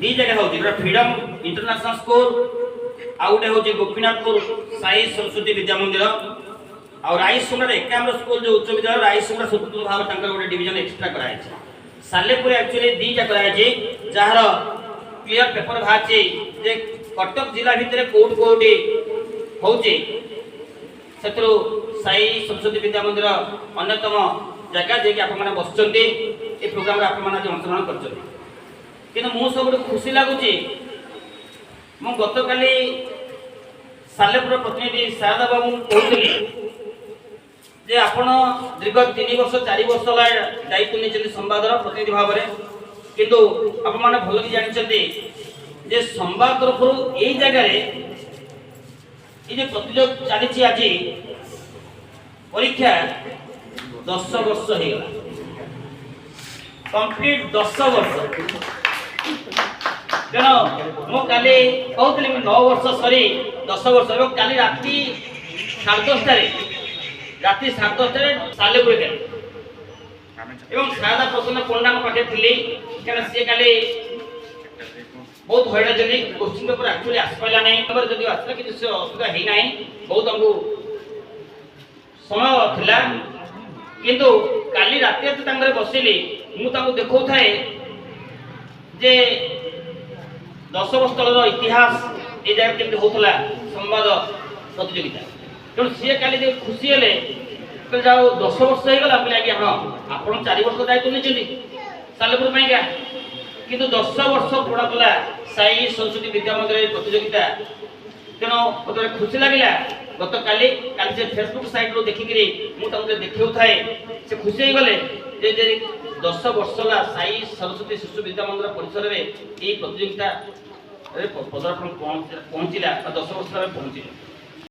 दी जगह होची freedom international school आउटे होची गोपीनाथपुर साई सरस्वती विद्या मंदिर और राइसुंडा एकाम्र स्कूल जो उच्च विद्यालय राइसुंडा स्वतंत्र भाव तांकर गोटे डिवीजन एक्स्ट्रा कराय छै सालेपुर एक्चुअली दीटा कराय छै जहार क्लियर पेपर भाचे जे कटक जिला भितर कोड कोडी होची सेतरो साई सरस्वती विद्या मंदिर अन्यतम जगह जे कि आप माने बसचंती ए प्रोग्राम रे आप माने अंशग्रहण करछन किंतु मु सब खुशी लागुची मु गतकाली सालेपुर प्रतिनिधि शारदा बाबू कहतली जे आपण दीर्घ 3 वर्ष 4 वर्ष दायित्व नहीं संवादर प्रतिनिधि भाव में किंतु आप माने भल कि जानते जे संवाद तरफ यही जगह ये प्रतिजोग चली आज परीक्षा 10 वर्ष हो गला कंप्लीट 10 वर्ष तेना मु काली कहतली 9 वर्ष सरी 10 वर्ष और काली राति 10:30 सालेपुर गए एवं शारदा प्रसन्न पंडा पाखे थी क्या सी काली बहुत हईराण जल्दी क्वेश्चन पेपर एक्चुअली आसपारा नहीं जब आसला कि असुविधा है ना बहुत हमको समय थिला किंतु काली राति बसिली मुझे देखा थाए जे 10 वर्ष तलर इतिहास ये जगह केमती होता संवाद प्रतियोगिता तेणु सी काली जो खुशी हेले तो जाओ 10 वर्ष हो गला बोले आज्ञा हाँ आप 4 वर्ष दायित्व नहीं सालेपुर पाइका किंतु 10 वर्ष पड़ा गला साई सरस्वती विद्या मंदिर प्रतियोगिता तेणु मतलब खुशी लगे गत काली काली से फेसबुक साइट रो देखिक मुझे देखा थाए से खुशी हो गले जे 10 वर्ष ला साई सरस्वती शिशु विद्या मंदिर परिसर में यही प्रतियोगिता पदार्पण पहुंचला 10 वर्ष पहुंचे